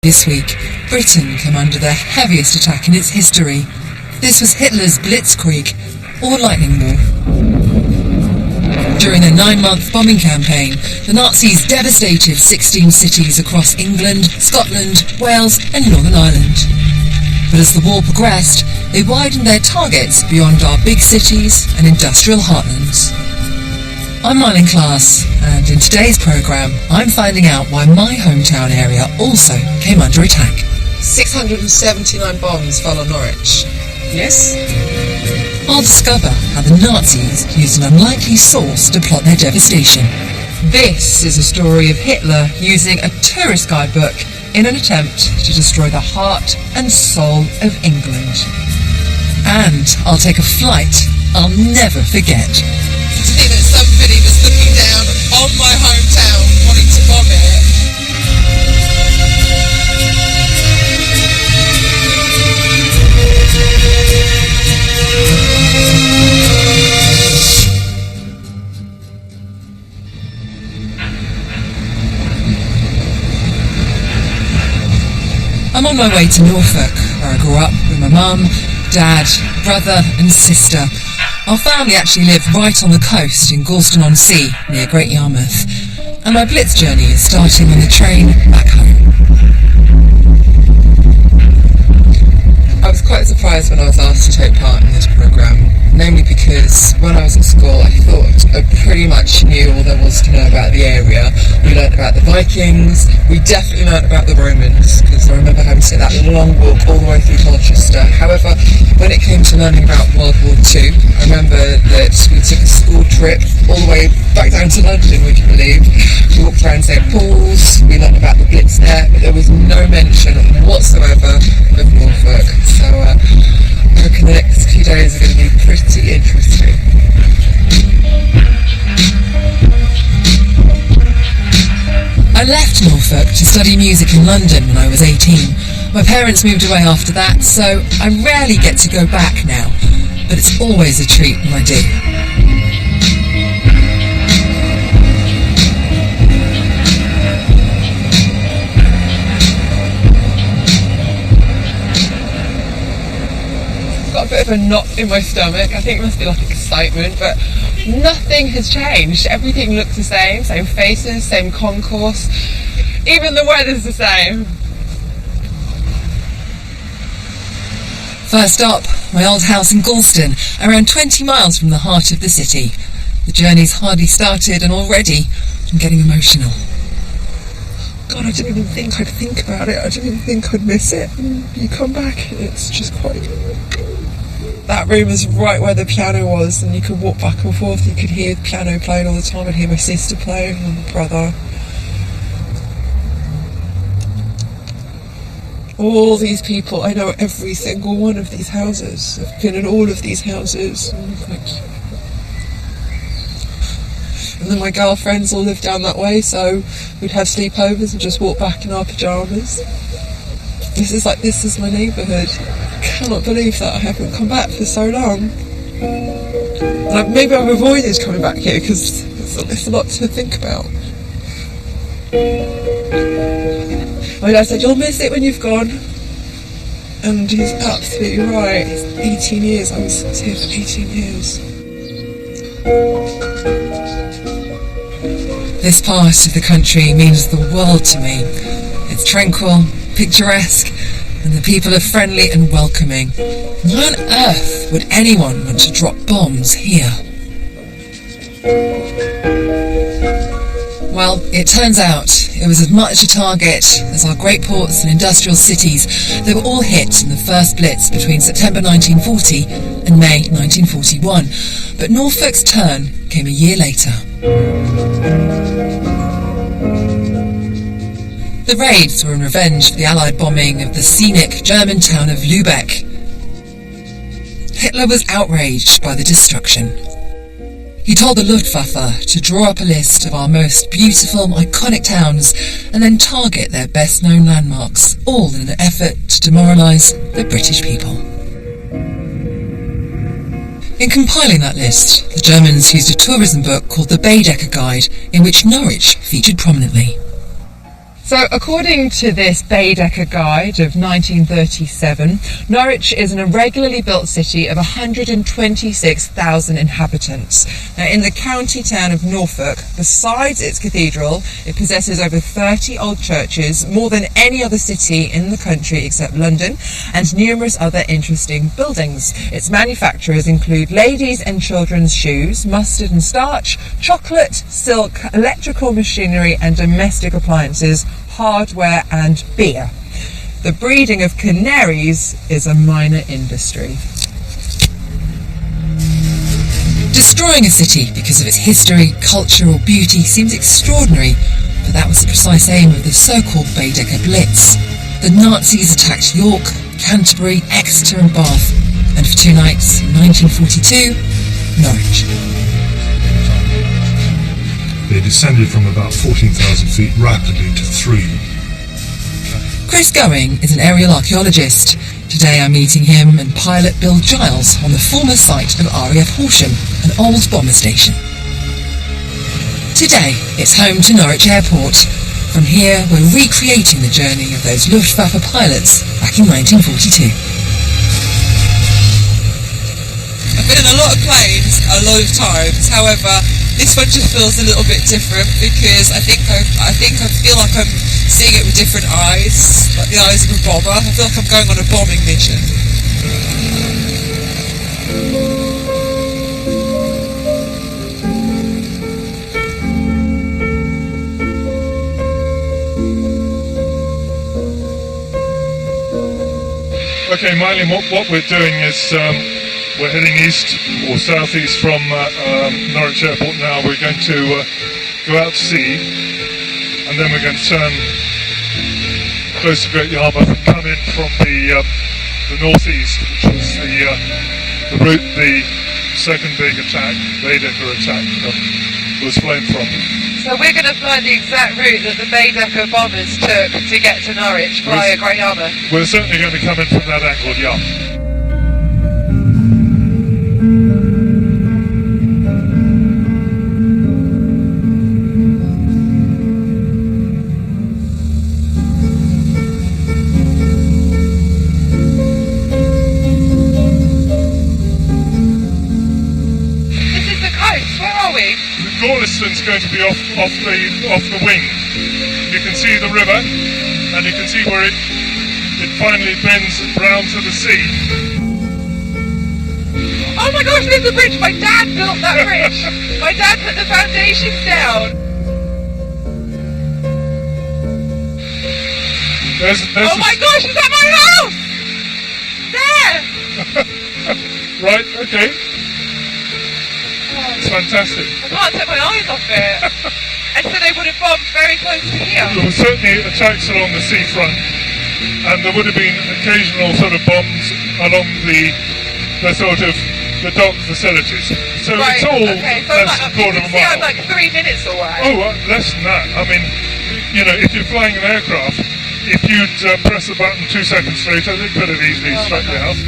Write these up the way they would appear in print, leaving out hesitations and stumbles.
This week, Britain came under the heaviest attack in its history. This was Hitler's Blitzkrieg, or Lightning War. During a 9-month bombing campaign, the Nazis devastated 16 cities across England, Scotland, Wales and Northern Ireland. But as the war progressed, they widened their targets beyond our big cities and industrial heartlands. I'm Marlene Class, and in today's programme, I'm finding out why my hometown area also came under attack. 679 bombs fell on Norwich. Yes? I'll discover how the Nazis used an unlikely source to plot their devastation. This is a story of Hitler using a tourist guidebook in an attempt to destroy the heart and soul of England. And I'll take a flight I'll never forget. See that somebody was looking down on my hometown wanting to bomb it. I'm on my way to Norfolk, where I grew up with my mum, dad, brother and sister. Our family actually lived right on the coast in Galston-on-Sea, near Great Yarmouth. And my Blitz journey is starting on the train back home. I was quite surprised when I was asked to take part in this programme, namely because when I was at school I thought I pretty much knew all there was to know about the area. We learnt about the Vikings, we definitely learnt about the Romans, because I remember having to take that long walk all the way through Colchester. However, when it came to learning about World War II, I remember that we took a school trip all the way back down to London, would you believe? We walked around St Paul's, we learnt about the Blitz there, but there was no mention whatsoever of Norfolk. So I reckon the next few days are going to be pretty interesting. I left Norfolk to study music in London when I was 18. My parents moved away after that, so I rarely get to go back now, but it's always a treat when I do. Got a bit of a knot in my stomach. I think it must be like excitement, but nothing has changed. Everything looks the same faces, same concourse, even the weather's the same. First up, my old house in Galston, around 20 miles from the heart of the city. The journey's hardly started and already I'm getting emotional. God, I didn't even think I'd think about it. I didn't even think I'd miss it. You come back and it's just quite... That room is right where the piano was, and you could walk back and forth. You could hear the piano playing all the time. I'd hear my sister playing and my brother. All these people, I know every single one of these houses. I've been in all of these houses. And then my girlfriends all lived down that way, so we'd have sleepovers and just walk back in our pyjamas. This is my neighbourhood. I cannot believe that I haven't come back for so long. Maybe I've avoided coming back here because it's a lot to think about. My dad said, "You'll miss it when you've gone." And he's absolutely right. It's 18 years. I was here for 18 years. This part of the country means the world to me. It's tranquil, picturesque, and the people are friendly and welcoming. Why on earth would anyone want to drop bombs here? Well, it turns out it was as much a target as our great ports and industrial cities. They were all hit in the first Blitz between September 1940 and May 1941. But Norfolk's turn came a year later. The raids were in revenge for the Allied bombing of the scenic German town of Lübeck. Hitler was outraged by the destruction. He told the Luftwaffe to draw up a list of our most beautiful, iconic towns and then target their best-known landmarks, all in an effort to demoralise the British people. In compiling that list, the Germans used a tourism book called the Baedeker Guide, in which Norwich featured prominently. So, according to this Baedeker guide of 1937, Norwich is an irregularly built city of 126,000 inhabitants. Now, in the county town of Norfolk, besides its cathedral, it possesses over 30 old churches, more than any other city in the country except London, and numerous other interesting buildings. Its manufacturers include ladies' and children's shoes, mustard and starch, chocolate, silk, electrical machinery and domestic appliances, hardware and beer. The breeding of canaries is a minor industry. Destroying a city because of its history, culture or beauty seems extraordinary, but that was the precise aim of the so-called Baedeker Blitz. The Nazis attacked York, Canterbury, Exeter and Bath, and for 2 nights in 1942, Norwich. They descended from about 14,000 feet rapidly to 3. Chris Going is an aerial archaeologist. Today I'm meeting him and pilot Bill Giles on the former site of RAF Horsham, an old bomber station. Today it's home to Norwich Airport. From here we're recreating the journey of those Luftwaffe pilots back in 1942. I've been in a lot of planes a lot of times, however this one just feels a little bit different because I feel like I'm seeing it with different eyes, like the eyes of a bomber. I feel like I'm going on a bombing mission. Okay, Miley, what we're doing is we're heading east or southeast from Norwich Airport now. We're going to go out to sea, and then we're going to turn close to Great Yarmouth and come in from the northeast, which was the route the second big attack, Baedeker attack, was flown from. So we're going to fly the exact route that the Baedeker bombers took to get to Norwich via Great Yarmouth. We're certainly going to come in from that angle, yeah. Gorliston's going to be off the wing. You can see the river, and you can see where it finally bends round to the sea. Oh my gosh, there's a bridge! My dad built that bridge! My dad put the foundations down! Oh my gosh, is that my house? There! Right, okay. It's fantastic. I can't take my eyes off it. And so they would have bombed very close to here. There were certainly attacks along the seafront, and there would have been occasional sort of bombs along the dock facilities. So right, it's all okay. So less than a quarter of a mile. I'm like 3 minutes away. Oh, less than that. I mean, you know, if you're flying an aircraft, if you'd press the button 2 seconds later, they could have easily struck your house.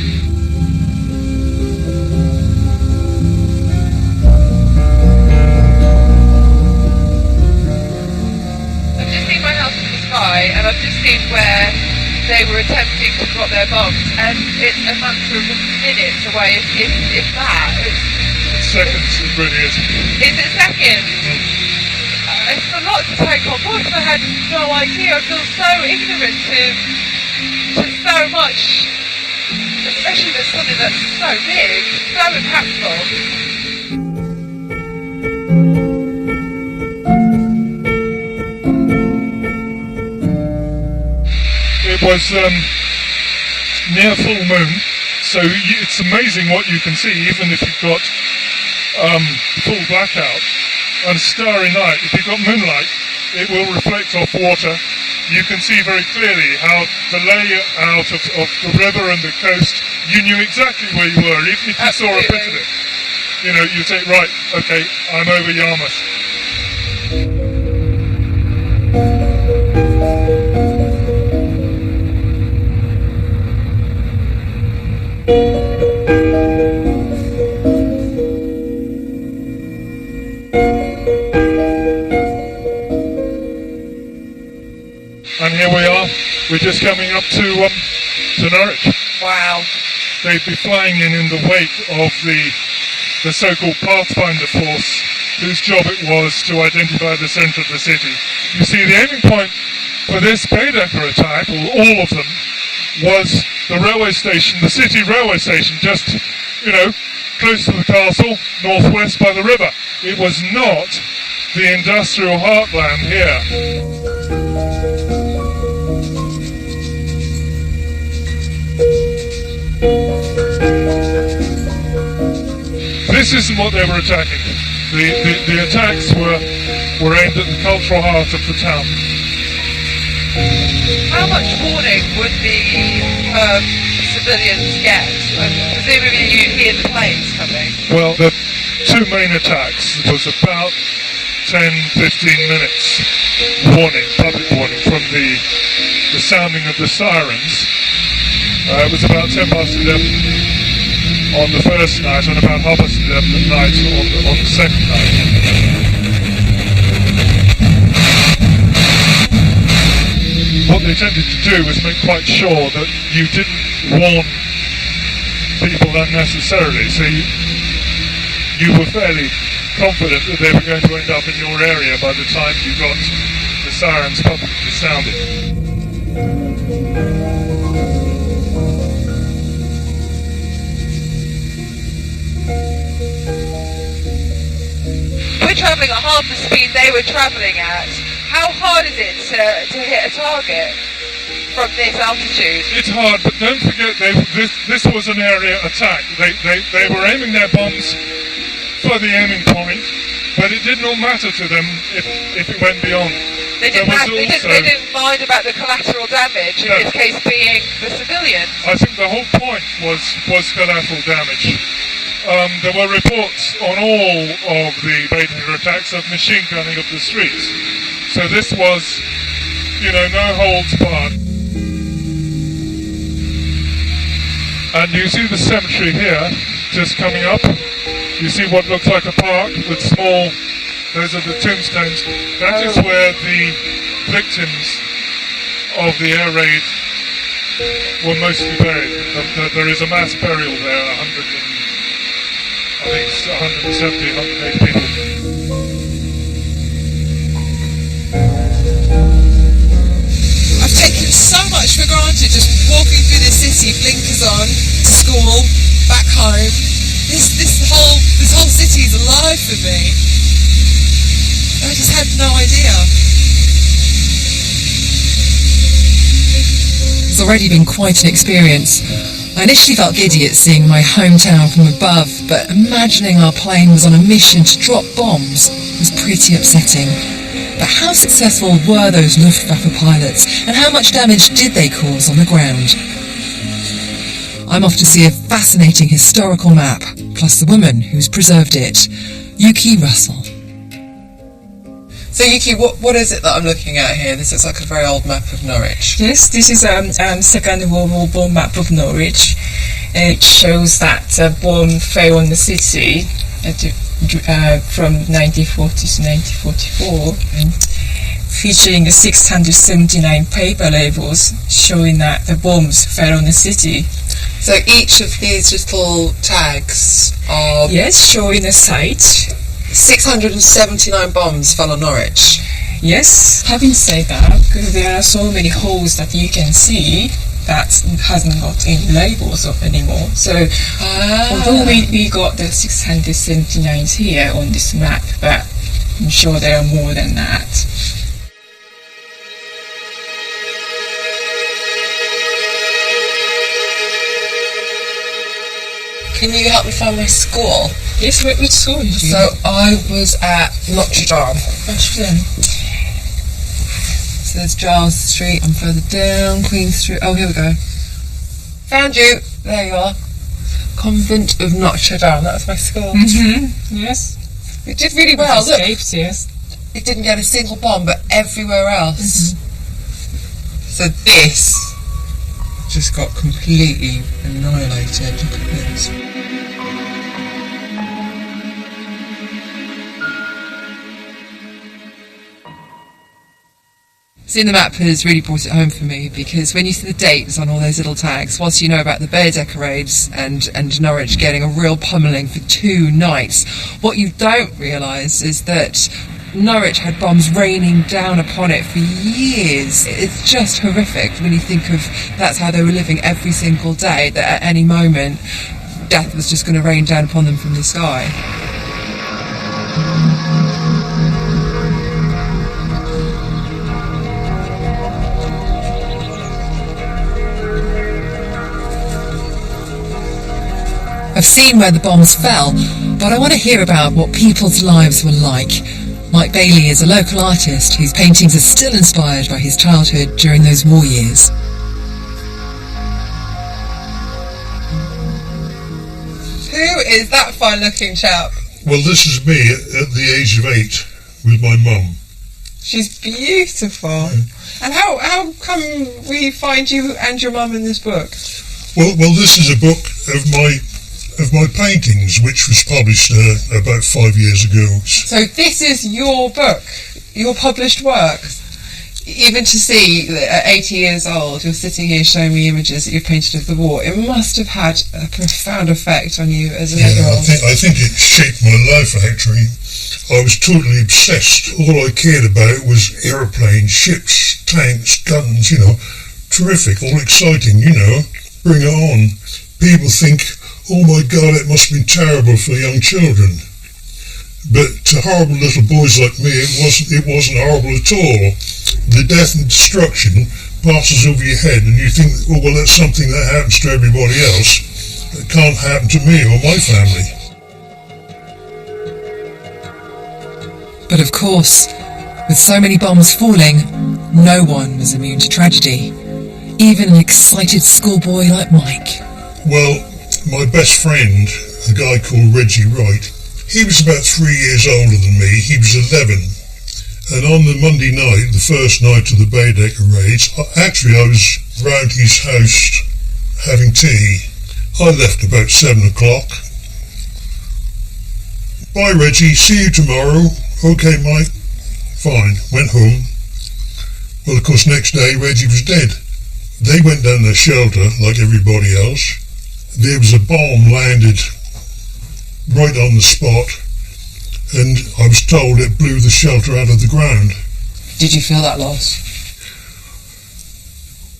And I've just seen where they were attempting to drop their bombs, and it's a matter of minutes away, if that. Seconds, it really is. Is it seconds? It's a lot to take on board, because I had no idea. I feel so ignorant to so much, especially with something that's so big, so impactful. It was near full moon, so it's amazing what you can see, even if you've got full blackout. On a starry night, if you've got moonlight, it will reflect off water. You can see very clearly how the layout of the river and the coast, you knew exactly where you were, even if you saw a bit of it. You know, you think, right, okay, I'm over Yarmouth. just coming up to Norwich. Wow. They'd be flying in the wake of the so-called Pathfinder force, whose job it was to identify the centre of the city. You see, the aiming point for this Baedeker attack, or all of them, was the railway station, the city railway station, just, close to the castle, northwest by the river. It was not the industrial heartland here. This isn't what they were attacking. The attacks were aimed at the cultural heart of the town. How much warning would the civilians get? Presumably you'd hear the planes coming. Well, the two main attacks was about 10-15 minutes warning, public warning, from the sounding of the sirens. It was about 11:10 on the first night and about 11:30 at night on the second night. What they tended to do was make quite sure that you didn't warn people unnecessarily, so you were fairly confident that they were going to end up in your area by the time you got the sirens publicly sounded. We're travelling at half the speed they were travelling at. How hard is it to hit a target from this altitude? It's hard, but don't forget this was an area attack. They were aiming their bombs for the aiming point, but it did not matter to them if it went beyond. They didn't mind about the collateral damage, in this case being the civilians. I think the whole point was collateral damage. There were reports on all of the Baedeker attacks of machine gunning of the streets. So this was, no holds barred. And you see the cemetery here, just coming up. You see what looks like a park with those are the tombstones. That is where the victims of the air raid were mostly buried. There is a mass burial there, 170, 180 people. I've taken so much for granted just walking through this city, blinkers on, to school, back home. This whole city is alive for me. I just had no idea. It's already been quite an experience. I initially felt giddy at seeing my hometown from above, but imagining our plane was on a mission to drop bombs was pretty upsetting. But how successful were those Luftwaffe pilots, and how much damage did they cause on the ground? I'm off to see a fascinating historical map, plus the woman who's preserved it, Yuki Russell. So Yuki, what is it that I'm looking at here? This looks like a very old map of Norwich. Yes, this is a Second World War map of Norwich. It shows that a bomb fell on the city from 1940 to 1944, featuring 679 paper labels showing that the bombs fell on the city. So each of these little tags are... Yes, showing a site. 679 bombs fell on Norwich. Yes, having said that, because there are so many holes that you can see that hasn't got any labels of anymore. So although we got the 679 here on this map, but I'm sure there are more than that. Can you help me find my school? Yes, which school did you? So I was at Notre Dame. So there's Giles Street, and further down, Queen Street. Oh, here we go. Found you. There you are. Convent of Notre Dame. That was my school. Mm-hmm. Yes. It did really well. Look, yes. It didn't get a single bomb, but everywhere else. Mm-hmm. So this just got completely annihilated. Look at this. Seeing the map has really brought it home for me, because when you see the dates on all those little tags, whilst you know about the Baedeker raids and Norwich getting a real pummelling for 2 nights, what you don't realise is that Norwich had bombs raining down upon it for years. It's just horrific when you think of that's how they were living every single day, that at any moment death was just going to rain down upon them from the sky. I've seen where the bombs fell, but I want to hear about what people's lives were like. Mike Bailey is a local artist whose paintings are still inspired by his childhood during those war years. Who is that fine-looking chap? Well, this is me at the age of 8 with my mum. She's beautiful. And how come we find you and your mum in this book? Well, this is a book of my paintings, which was published about 5 years ago. So this is your book, your published work. Even to see that at 80 years old, you're sitting here showing me images that you've painted of the war, it must have had a profound effect on you as an 8-year-old. I think it shaped my life, actually. I was totally obsessed. All I cared about was aeroplanes, ships, tanks, guns, terrific, all exciting, bring it on. People think, oh my God, it must have been terrible for young children. But to horrible little boys like me, it wasn't horrible at all. The death and destruction passes over your head and you think, oh well, that's something that happens to everybody else. It can't happen to me or my family. But of course, with so many bombs falling, no one was immune to tragedy. Even an excited schoolboy like Mike. Well, my best friend, a guy called Reggie Wright, he was about 3 years older than me. He was 11. And on the Monday night, the first night of the Baedeker raids, actually I was round his house having tea. I left about 7 o'clock. Bye Reggie, see you tomorrow. Okay Mike. Fine, went home. Well, of course, next day Reggie was dead. They went down their shelter like everybody else. There was a bomb landed right on the spot, and I was told it blew the shelter out of the ground. Did you feel that loss?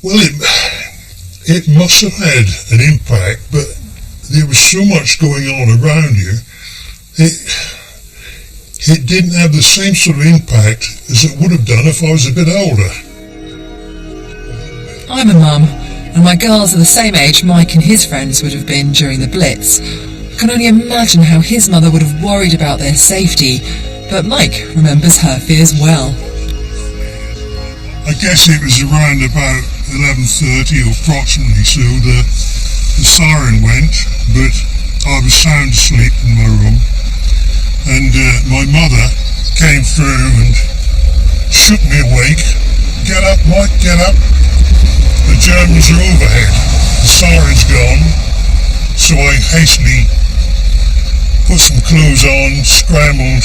Well, it must have had an impact, but there was so much going on around you. It didn't have the same sort of impact as it would have done if I was a bit older. I'm a mum, and my girls are the same age Mike and his friends would have been during the Blitz. I can only imagine how his mother would have worried about their safety, but Mike remembers her fears well. I guess it was around about 11:30 or approximately so the siren went, but I was sound asleep in my room, and my mother came through and shook me awake. Get up, Mike, get up. The Germans are overhead. The siren's gone. So I hastily put some clothes on, scrambled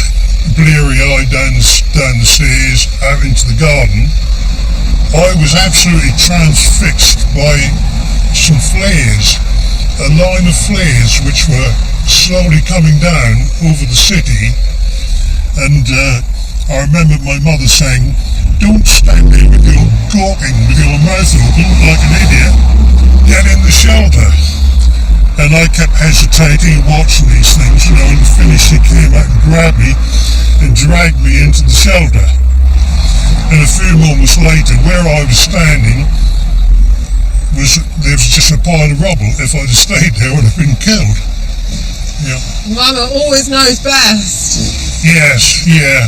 bleary-eyed down the stairs out into the garden. I was absolutely transfixed by some flares, a line of flares which were slowly coming down over the city, and I remember my mother saying, "Don't stand there with your gawking, with your mouth open like an idiot. Get in the shelter." And I kept hesitating, watching these things, and finally she came out and grabbed me and dragged me into the shelter. And a few moments later, where I was standing, there was just a pile of rubble. If I'd have stayed there, I would have been killed. Yeah. Mama always knows best. Yes, yeah.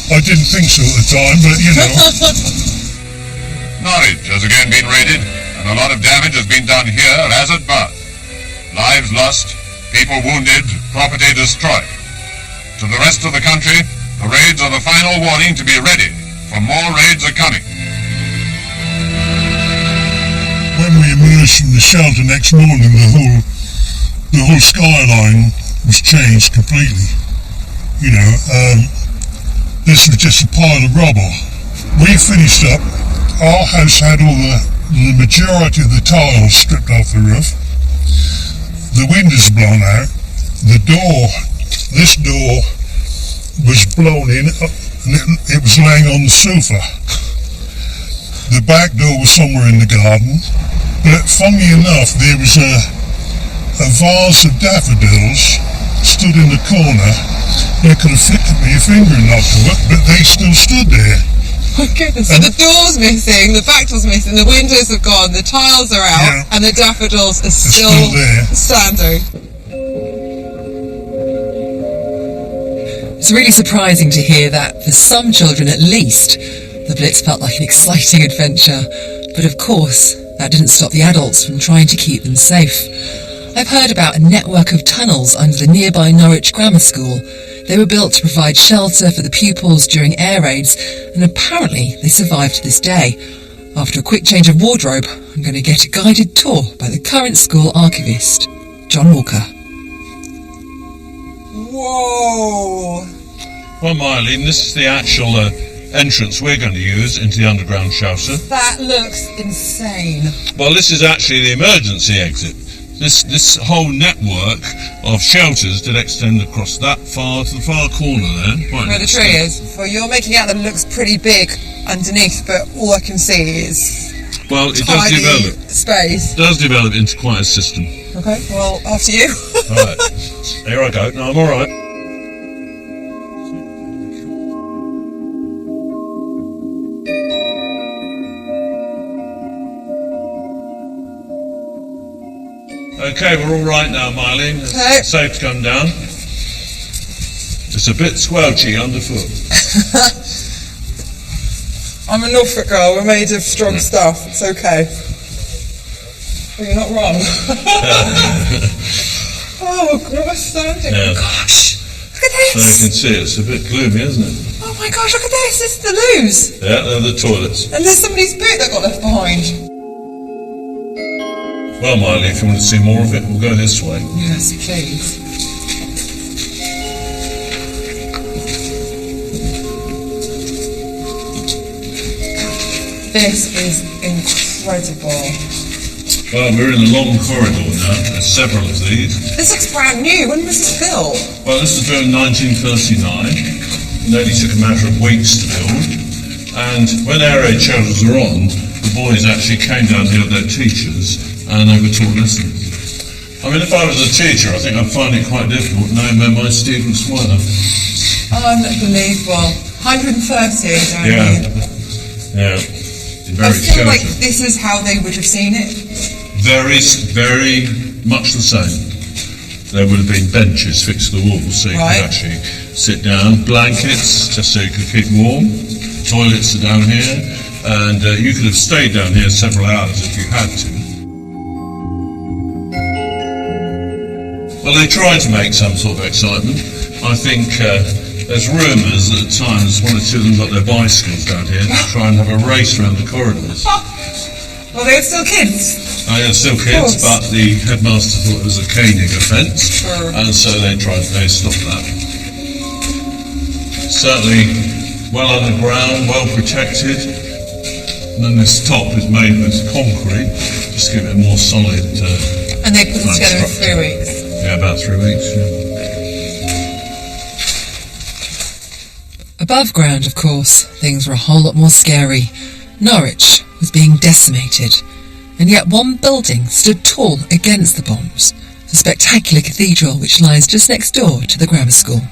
I didn't think so at the time, but Norwich has again been raided, and a lot of damage has been done here as at Bath. Lives lost, people wounded, property destroyed. To the rest of the country, the raids are the final warning to be ready, for more raids are coming. When we emerged from the shelter next morning, the whole skyline was changed completely. This was just a pile of rubble. we finished up. Our house had all the majority of the tiles stripped off the roof. The windows blown out. This door was blown in, and it was laying on the sofa. The back door was somewhere in the garden, but funny enough, there was a vase of daffodils stood in the corner. You could have flicked me a finger and not to it, but they still stood there. Oh goodness. So the door's missing, the back door's missing, the windows have gone, the tiles are out, and the daffodils are still there. standing. It's really surprising to hear that, for some children at least, the Blitz felt like an exciting adventure. But of course, that didn't stop the adults from trying to keep them safe. I've heard about a network of tunnels under the nearby Norwich Grammar School. They were built to provide shelter for the pupils during air raids, and apparently they survived to this day. After a quick change of wardrobe, I'm going to get a guided tour by the current school archivist, John Walker. Whoa! Well, Mylene, this is the actual entrance we're going to use into the underground shelter. That looks insane. Well, this is actually the emergency exit. This whole network of shelters did extend across that far to the far corner there. Where the tree is. Well, you're making out that it looks pretty big underneath, but all I can see is well, it does develop space. It does develop into quite a system. Okay, well, after you. Right, here I go. No, I'm all right. Okay, we're all right now, Mylene. Okay. It's safe to come down. It's a bit squelchy underfoot. I'm a Norfolk girl, we're made of strong stuff, it's okay. Well, you're not wrong. Oh, we're standing. Yeah. Gosh, look at So you this. can see it's a bit gloomy, isn't it? Oh my gosh, look at this, it's the loos. Yeah, they're the toilets. And there's somebody's boot that got left behind. Well, Mylene, if you want to see more of it, we'll go this way. Yes, please. This is incredible. Well, we're in a long corridor now. There's several of these. This looks brand new. When was this built? Well, this was built in 1939. It only took a matter of weeks to build. And when air raid shelters were on, the boys actually came down here with their teachers and they were taught lessons. I mean, if I was a teacher, I think I'd find it quite difficult knowing where my students were. Unbelievable. 130 down here. Yeah. I feel like this is how they would have seen it. Very, very much the same. There would have been benches fixed to the walls so you could actually sit down. Blankets, just so you could keep warm. Toilets are down here. And you could have stayed down here several hours if you had to. Well, they tried to make some sort of excitement. I think there's rumours that at times one or two of them got their bicycles down here to try and have a race around the corridors. Well, they were still kids. Oh yeah, still kids, but the headmaster thought it was a caning offence, and so they stopped that. Certainly well underground, well protected, and then this top is made with concrete, just to give it a more solid and they put it together in 3 weeks. Yeah, about 3 weeks, yeah. Above ground, of course, things were a whole lot more scary. Norwich was being decimated, and yet one building stood tall against the bombs, the spectacular cathedral which lies just next door to the grammar school.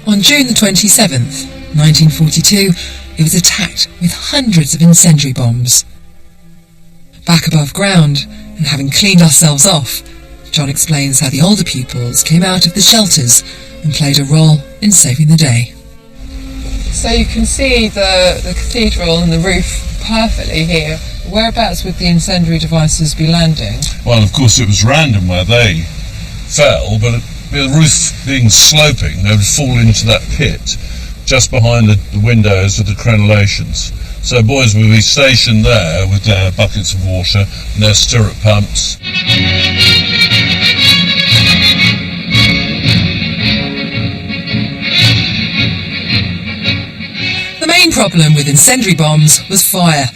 On June the 27th, 1942, it was attacked with hundreds of incendiary bombs. Back above ground, and having cleaned ourselves off, John explains how the older pupils came out of the shelters and played a role in saving the day. So you can see the cathedral and the roof perfectly here. Whereabouts would the incendiary devices be landing? Well, of course, it was random where they fell, but the roof being sloping, they would fall into that pit just behind the windows of the crenellations. So boys would be stationed there with their buckets of water and their stirrup pumps. The main problem with incendiary bombs was fire.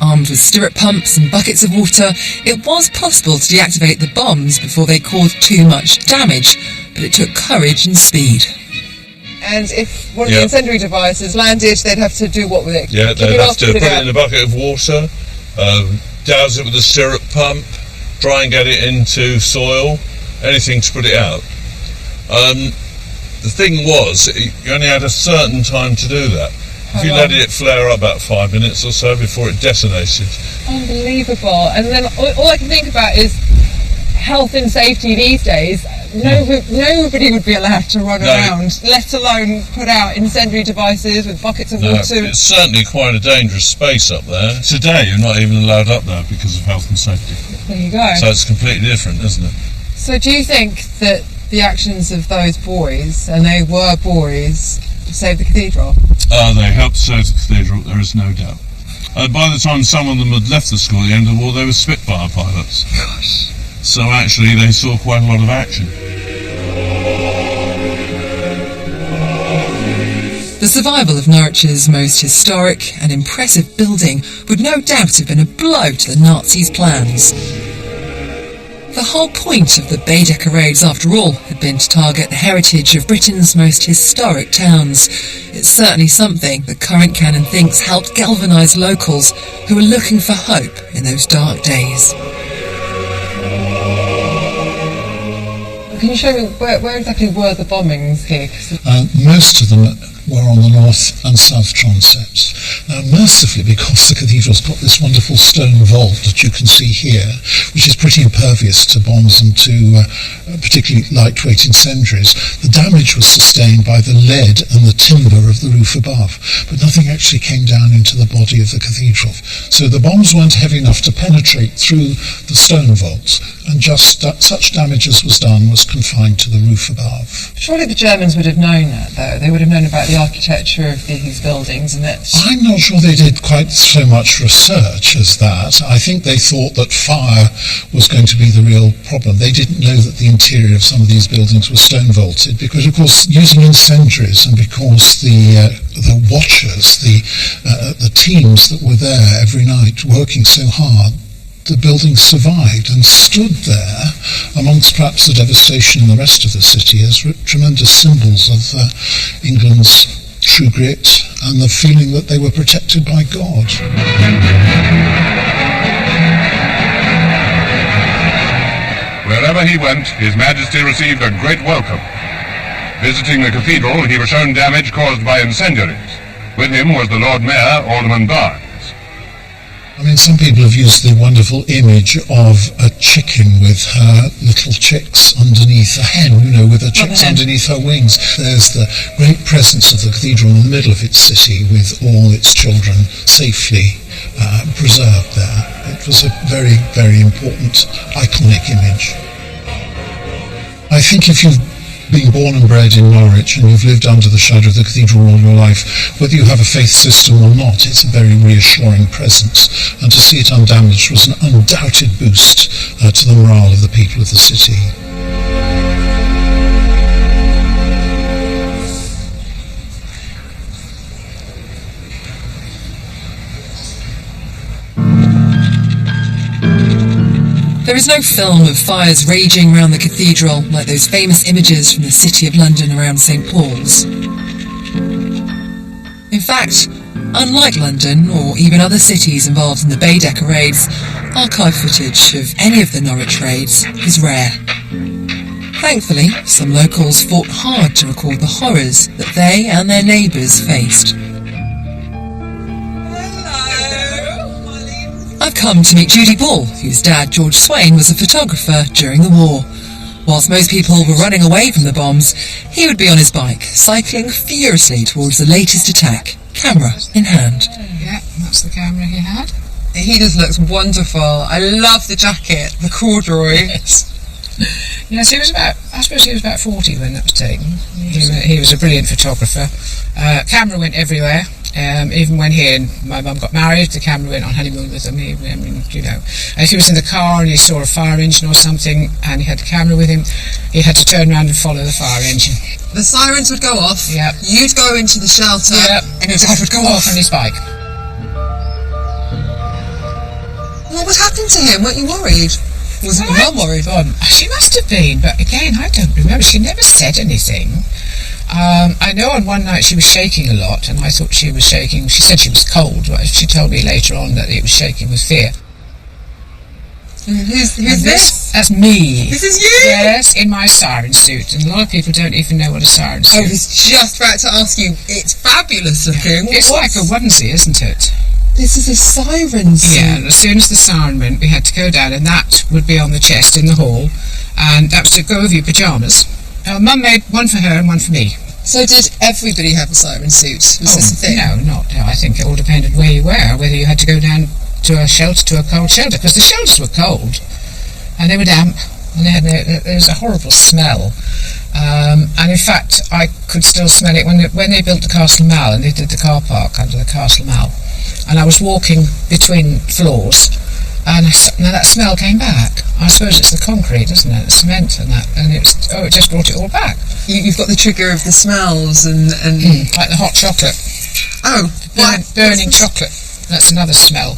Armed with stirrup pumps and buckets of water, it was possible to deactivate the bombs before they caused too much damage, but it took courage and speed. And if one of the incendiary devices landed, they'd have to do what with it? Yeah, they'd have to put it in a bucket of water, douse it with a stirrup pump, try and get it into soil, anything to put it out. The thing was, you only had a certain time to do that. If you let it flare up about 5 minutes or so before it detonated. Unbelievable. And then all I can think about is health and safety these days. Nobody would be allowed to run around, let alone put out incendiary devices with buckets of water. It's certainly quite a dangerous space up there. Today you're not even allowed up there because of health and safety. There you go. So it's completely different, isn't it? So do you think that the actions of those boys, and they were boys, saved the cathedral? They helped save the cathedral, there is no doubt. By the time some of them had left the school at the end of the war, they were Spitfire pilots. Gosh. So actually they saw quite a lot of action. The survival of Norwich's most historic and impressive building would no doubt have been a blow to the Nazis' plans. The whole point of the Baedeker raids, after all, had been to target the heritage of Britain's most historic towns. It's certainly something the current canon thinks helped galvanise locals who were looking for hope in those dark days. Can you show me where exactly were the bombings here? Most of them were on the north and south transepts. Now, mercifully, because the cathedral's got this wonderful stone vault that you can see here, which is pretty impervious to bombs and to particularly lightweight incendiaries, the damage was sustained by the lead and the timber of the roof above, but nothing actually came down into the body of the cathedral. So the bombs weren't heavy enough to penetrate through the stone vault, and just such damage as was done was confined to the roof above. Surely the Germans would have known that, though. They would have known about the architecture of these buildings, and that... I'm not sure they did quite so much research as that. I think they thought that fire was going to be the real problem. They didn't know that the interior of some of these buildings was stone vaulted, because of course using incendiaries, and because the watchers, the teams that were there every night working so hard, the building survived and stood there amongst perhaps the devastation in the rest of the city as tremendous symbols of England's true grit and the feeling that they were protected by God. Wherever he went, His Majesty received a great welcome. Visiting the cathedral, he was shown damage caused by incendiaries. With him was the Lord Mayor, Alderman Barnes. I mean, some people have used the wonderful image of a chicken with her little chicks underneath, a hen, with her chicks underneath her wings. There's the great presence of the cathedral in the middle of its city with all its children safely preserved there. It was a very, very important, iconic image. I think if you've been born and bred in Norwich and you've lived under the shadow of the cathedral all your life, whether you have a faith system or not, it's a very reassuring presence, and to see it undamaged was an undoubted boost to the morale of the people of the city. There is no film of fires raging around the cathedral like those famous images from the City of London around St. Paul's. In fact, unlike London or even other cities involved in the Baedeker raids, archive footage of any of the Norwich raids is rare. Thankfully, some locals fought hard to record the horrors that they and their neighbours faced. I've come to meet Judy Ball, whose dad, George Swain, was a photographer during the war. Whilst most people were running away from the bombs, he would be on his bike, cycling furiously towards the latest attack, camera in hand. Yeah, that's the camera he had. He just looks wonderful. I love the jacket, the corduroy. Yes, I suppose he was about 40 when that was taken. He was a brilliant photographer. Camera went everywhere. Even when he and my mum got married, the camera went on honeymoon with him. If he was in the car and he saw a fire engine or something and he had the camera with him, he had to turn around and follow the fire engine. The sirens would go off. Yep. You'd go into the shelter. Yep. And your dad would go off on his bike. What was happening to him? Weren't you worried? Was your mum worried? She must have been, but again, I don't remember. She never said anything. I know on one night she was shaking a lot, and I thought she was shaking. She said she was cold, but she told me later on that it was shaking with fear. Who's this? That's me. This is you? Yes, in my siren suit, and a lot of people don't even know what a siren suit is. I was just about to ask you. It's fabulous looking. It's like a onesie, isn't it? This is a siren suit. Yeah, and as soon as the siren went, we had to go down, and that would be on the chest in the hall, and that was to go over your pyjamas. Mum made one for her and one for me. So did everybody have a siren suit? Was this a thing? No. I think it all depended where you were, whether you had to go down to a shelter, to a cold shelter, because the shelters were cold, and they were damp, and there was a horrible smell. And in fact, I could still smell it when they built the Castle Mall, and they did the car park under the Castle Mall. And I was walking between floors, and that smell came back. I suppose it's the concrete, isn't it? The cement and that, and it just brought it all back. You've got the trigger of the smells and like the hot chocolate. Oh, burning chocolate. That's another smell.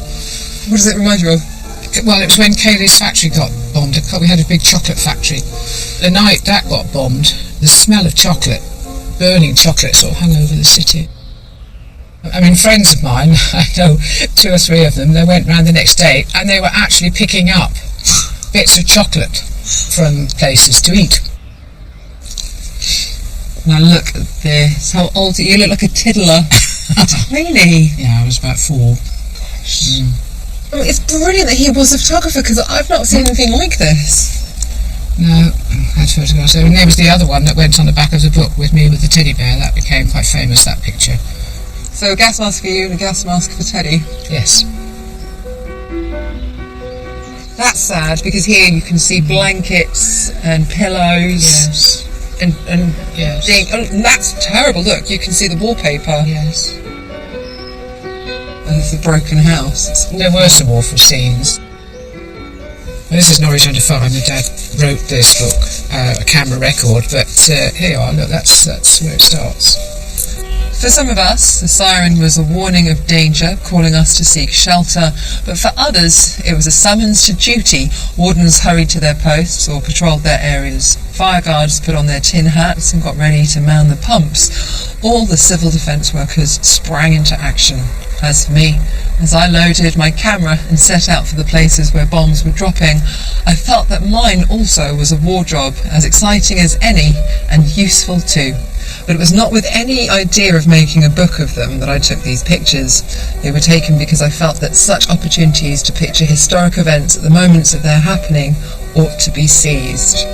What does it remind you of? Well, it was when Cayley's factory got bombed. We had a big chocolate factory. The night that got bombed, the smell of chocolate, burning chocolate, sort of hung over the city. I mean, friends of mine, I know 2 or 3 of them, they went round the next day and they were actually picking up bits of chocolate from places to eat. Now look at this. How old are you? You look like a tiddler. Tiny. Yeah, I was about 4. I mean, it's brilliant that he was a photographer, because I've not seen anything like this. No, I had photographs. And there was the other one that went on the back of the book with me with the teddy bear. That became quite famous, that picture. So a gas mask for you and a gas mask for Teddy? Yes. That's sad, because here you can see blankets and pillows. Yes. And yes. That's terrible. Look, you can see the wallpaper. Yes. And it's a broken house. There were some awful scenes. Well, this is Norwich Under Fire. My dad wrote this book, a camera record, but here you are. Look, that's where it starts. For some of us, the siren was a warning of danger, calling us to seek shelter, but for others, it was a summons to duty. Wardens hurried to their posts or patrolled their areas. Fire guards put on their tin hats and got ready to man the pumps. All the civil defence workers sprang into action. As for me, as I loaded my camera and set out for the places where bombs were dropping, I felt that mine also was a war job, as exciting as any, and useful too. But it was not with any idea of making a book of them that I took these pictures. They were taken because I felt that such opportunities to picture historic events at the moments of their happening ought to be seized.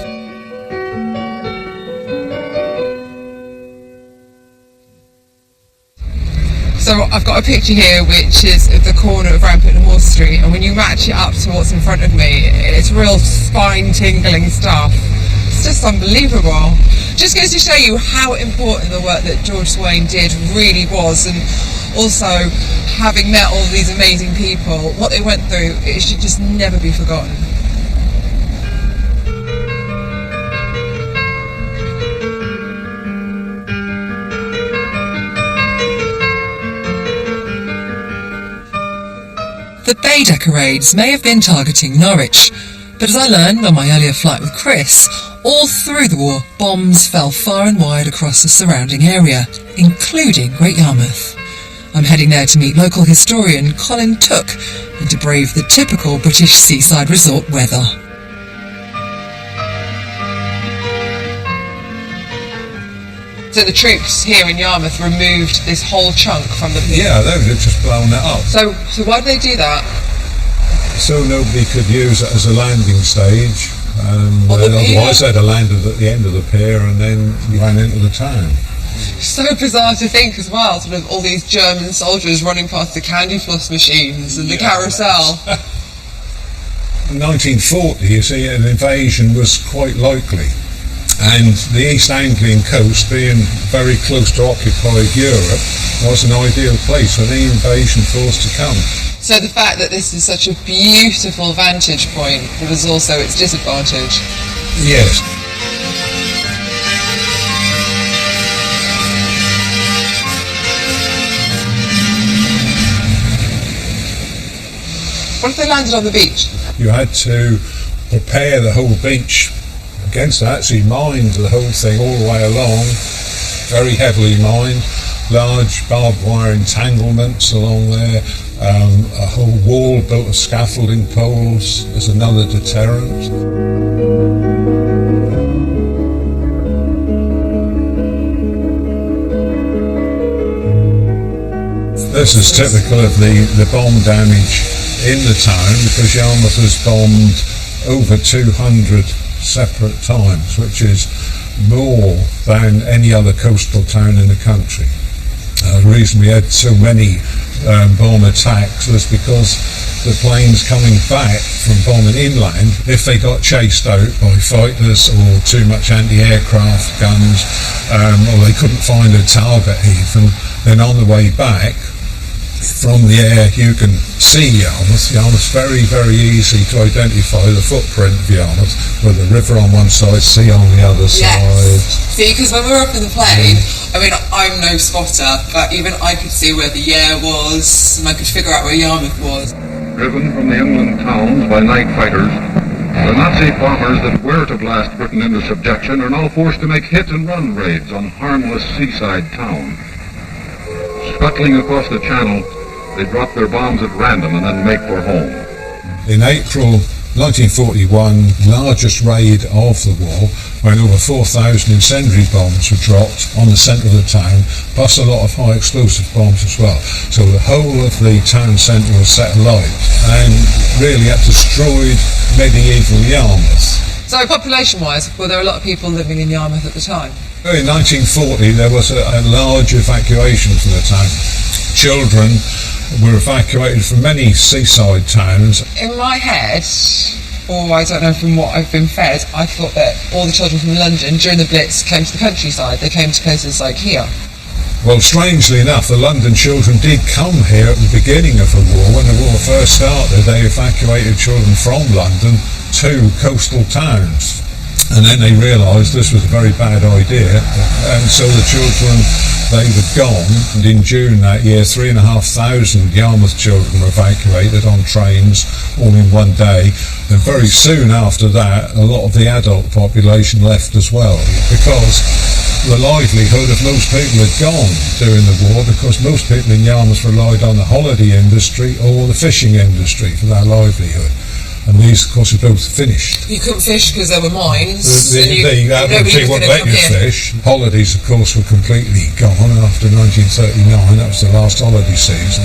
So I've got a picture here which is at the corner of Rampant and Horse Street, and when you match it up to what's in front of me, it's real spine-tingling stuff. It's just unbelievable. Just goes to show you how important the work that George Swain did really was, and also having met all these amazing people, what they went through, it should just never be forgotten. The Baedeker raids may have been targeting Norwich, but as I learned on my earlier flight with Chris, all through the war, bombs fell far and wide across the surrounding area, including Great Yarmouth. I'm heading there to meet local historian Colin Took and to brave the typical British seaside resort weather. So the troops here in Yarmouth removed this whole chunk from the... Yeah, they would have just blown it up. So why did they do that? So nobody could use it as a landing stage. Otherwise they'd have landed at the end of the pier and then ran into the town. So bizarre to think as well, sort of all these German soldiers running past the candy floss machines and the carousel. In 1940, you see, an invasion was quite likely. And the East Anglian coast, being very close to occupied Europe, was an ideal place for the invasion force to come. So the fact that this is such a beautiful vantage point was also its disadvantage. Yes. What if they landed on the beach? You had to prepare the whole beach against that, so you mined the whole thing all the way along, very heavily mined, large barbed wire entanglements along there, a whole wall built of scaffolding poles as another deterrent. This is typical of the bomb damage in the town, because Yarmouth was bombed over 200 separate times, which is more than any other coastal town in the country. The reason we had so many bomb attacks was because the planes coming back from bombing inland, if they got chased out by fighters or too much anti-aircraft guns, or they couldn't find a target even, then on the way back, from the air you can see Yarmouth. Yarmouth's very, very easy to identify the footprint of Yarmouth, with the river on one side, sea on the other side. See, because when we were up in the plane, I mean, I'm no spotter, but even I could see where the air was, and I could figure out where Yarmouth was. Driven from the inland towns by night fighters, the Nazi bombers that were to blast Britain into subjection are now forced to make hit-and-run raids on harmless seaside towns. Scuttling across the channel, they drop their bombs at random and then make for home. In April 1941, largest raid of the war, when over 4,000 incendiary bombs were dropped on the centre of the town, plus a lot of high explosive bombs as well. So the whole of the town centre was set alight, and really that destroyed medieval Yarmouth. So population-wise, were there a lot of people living in Yarmouth at the time? In 1940 there was a large evacuation from the town. Children were evacuated from many seaside towns. In my head, or I don't know, from what I've been fed, I thought that all the children from London during the Blitz came to the countryside. They came to places like here. Well, strangely enough, the London children did come here at the beginning of the war. When the war first started, they evacuated children from London to coastal towns. And then they realised this was a very bad idea, and so the children, they were gone, and in June that year 3,500 Yarmouth children were evacuated on trains all in one day, and very soon after that a lot of the adult population left as well, because the livelihood of most people had gone during the war, because most people in Yarmouth relied on the holiday industry or the fishing industry for their livelihood. And these, of course, are both finished. You couldn't fish because there were mines. They wouldn't let you fish. Holidays, of course, were completely gone after 1939. That was the last holiday season.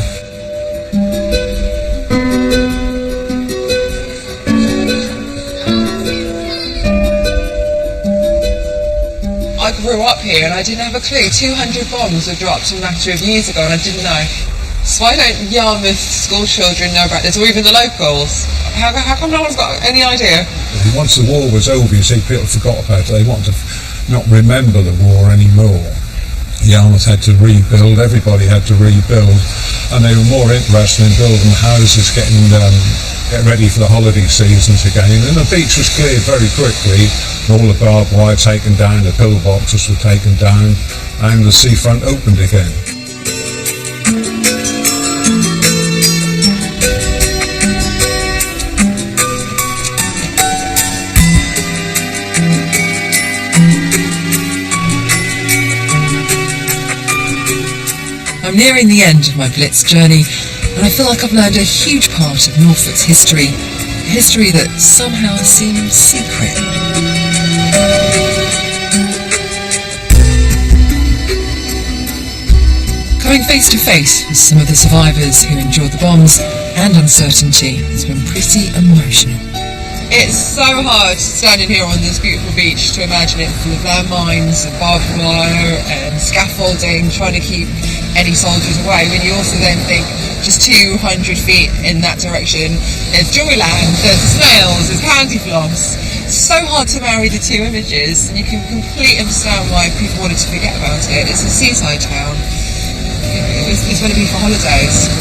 I grew up here and I didn't have a clue. 200 bombs were dropped a matter of years ago and I didn't know. So why don't Yarmouth school children know about this, or even the locals? How come no one's got any idea? Once the war was over, you see, people forgot about it. They wanted to not remember the war anymore. Yarmouth had to rebuild, everybody had to rebuild, and they were more interested in building houses, get ready for the holiday seasons again. And the beach was cleared very quickly, all the barbed wire taken down, the pillboxes were taken down, and the seafront opened again. I'm nearing the end of my Blitz journey, and I feel like I've learned a huge part of Norfolk's history, a history that somehow seems secret. Coming face to face with some of the survivors who endured the bombs and uncertainty has been pretty emotional. It's so hard standing here on this beautiful beach to imagine it full of landmines and barbed wire and scaffolding, trying to keep any soldiers away, when you also then think just 200 feet in that direction there's Joyland, there's snails, there's candy floss. It's so hard to marry the two images, and you can completely understand why people wanted to forget about it. It's a seaside town. It's going to be for holidays.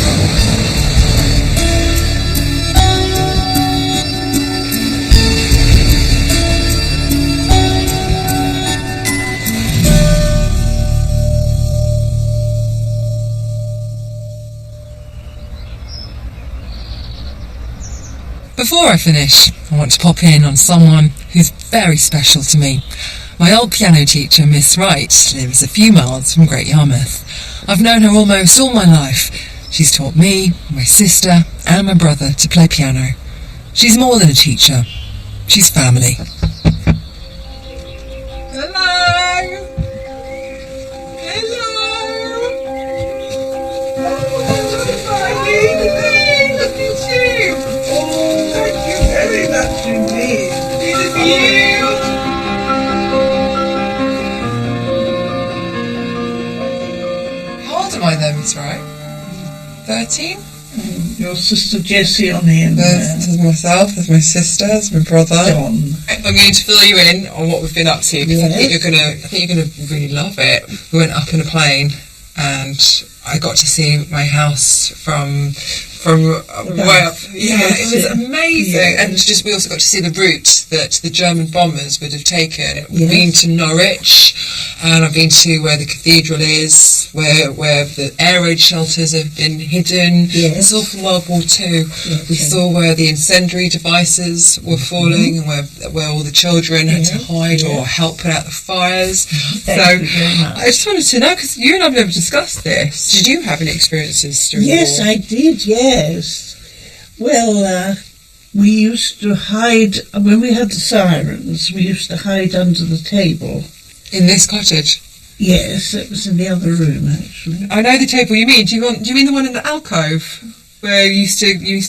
Before I finish, I want to pop in on someone who's very special to me. My old piano teacher, Miss Wright, lives a few miles from Great Yarmouth. I've known her almost all my life. She's taught me, my sister, and my brother to play piano. She's more than a teacher. She's family. Hello! Hello! Look at you! Oh, thank you very much indeed. Good for you! How old am I then, Miss Wright? 13? Your sister Jessie on the end. There's myself, there's my sister, there's my brother. John. I'm going to fill you in on what we've been up to because I think you're gonna really love it. We went up in a plane and I got to see my house from way up. Yeah, it was amazing. And just we also got to see the route that the German bombers would have taken. We've been to Norwich, and I've been to where the cathedral is, where the air raid shelters have been hidden. It's all from World War II. We saw where the incendiary devices were falling, and where all the children had to hide or help put out the fires. So I just wanted to know, because you and I've never discussed this. Did you have any experiences during the war? Yes, I did, yes. Well, we used to hide, when we had the sirens, we used to hide under the table. In this cottage? Yes, it was in the other room, actually. I know the table you mean. Do you mean the one in the alcove? Where you used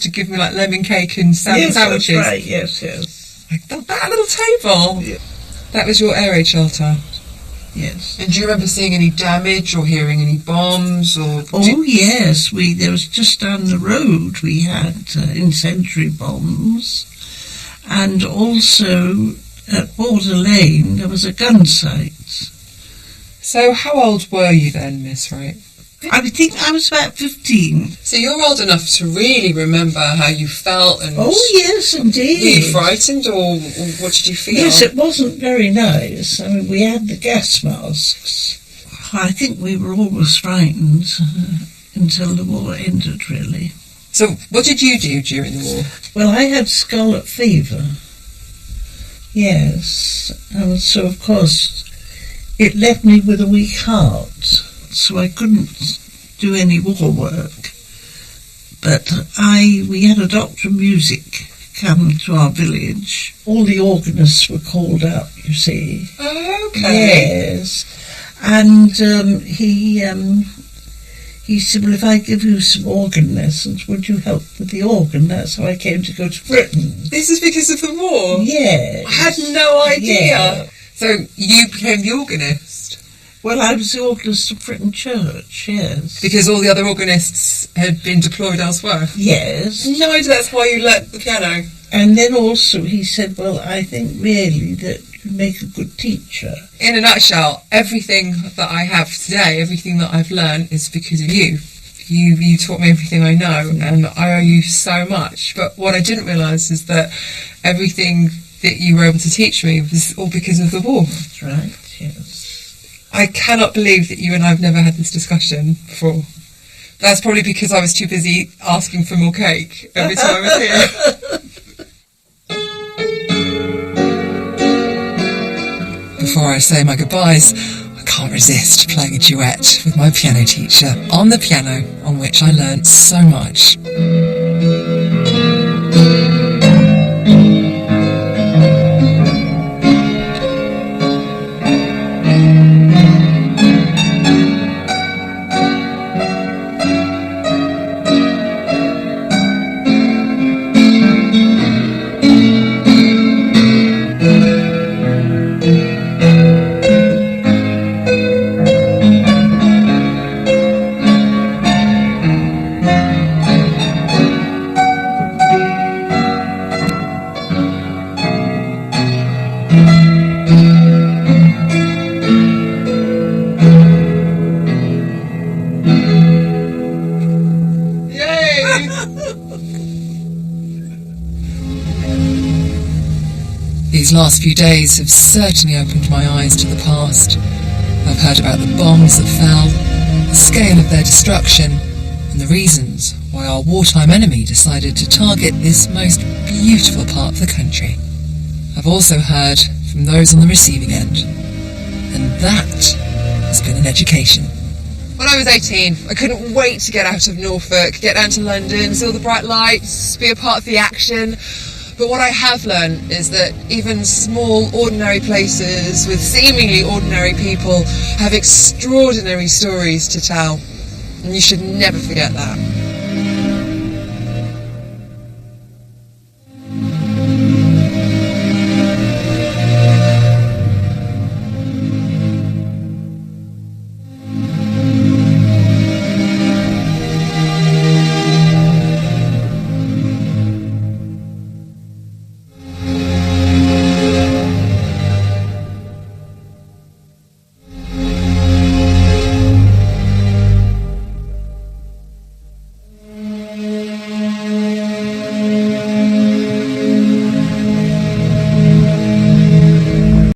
to give me like lemon cake and sandwiches? Yes, that's right, yes. Like that little table? Yeah. That was your air raid shelter? Yes. And do you remember seeing any damage or hearing any bombs? Yes, there was just down the road we had incendiary bombs, and also at Border Lane there was a gun site. So how old were you then, Miss Wright? I think I was about 15. So you're old enough to really remember how you felt and... Oh, yes, indeed. Were you frightened or what did you feel? Yes, it wasn't very nice. I mean, we had the gas masks. I think we were always frightened until the war ended, really. So what did you do during the war? Well, I had scarlet fever. Yes. And so, of course, it left me with a weak heart. So I couldn't do any war work. But we had a doctor of music come to our village. All the organists were called up, you see. Oh, okay. Yes. And he said, well, if I give you some organ lessons, would you help with the organ? That's how I came to go to Britain. This is because of the war? Yes. I had no idea. Yeah. So you became the organist? Well, I was the organist of Fritton Church, yes. Because all the other organists had been deployed elsewhere? Yes. No idea that's why you learnt the piano. And then also he said, well, I think really that you make a good teacher. In a nutshell, everything that I have today, everything that I've learned is because of you. You taught me everything I know, and I owe you so much. But what I didn't realise is that everything that you were able to teach me was all because of the war. That's right, yes. I cannot believe that you and I have never had this discussion before. That's probably because I was too busy asking for more cake every time I was here. Before I say my goodbyes, I can't resist playing a duet with my piano teacher on the piano on which I learnt so much. These last few days have certainly opened my eyes to the past. I've heard about the bombs that fell, the scale of their destruction, and the reasons why our our wartime enemy decided to target this most beautiful part of the country. I've also heard from those on the receiving end, and that has been an education. When I was 18, I couldn't wait to get out of Norfolk, get down to London, see all the bright lights, be a part of the action. But what I have learned is that even small, ordinary places with seemingly ordinary people have extraordinary stories to tell. And you should never forget that.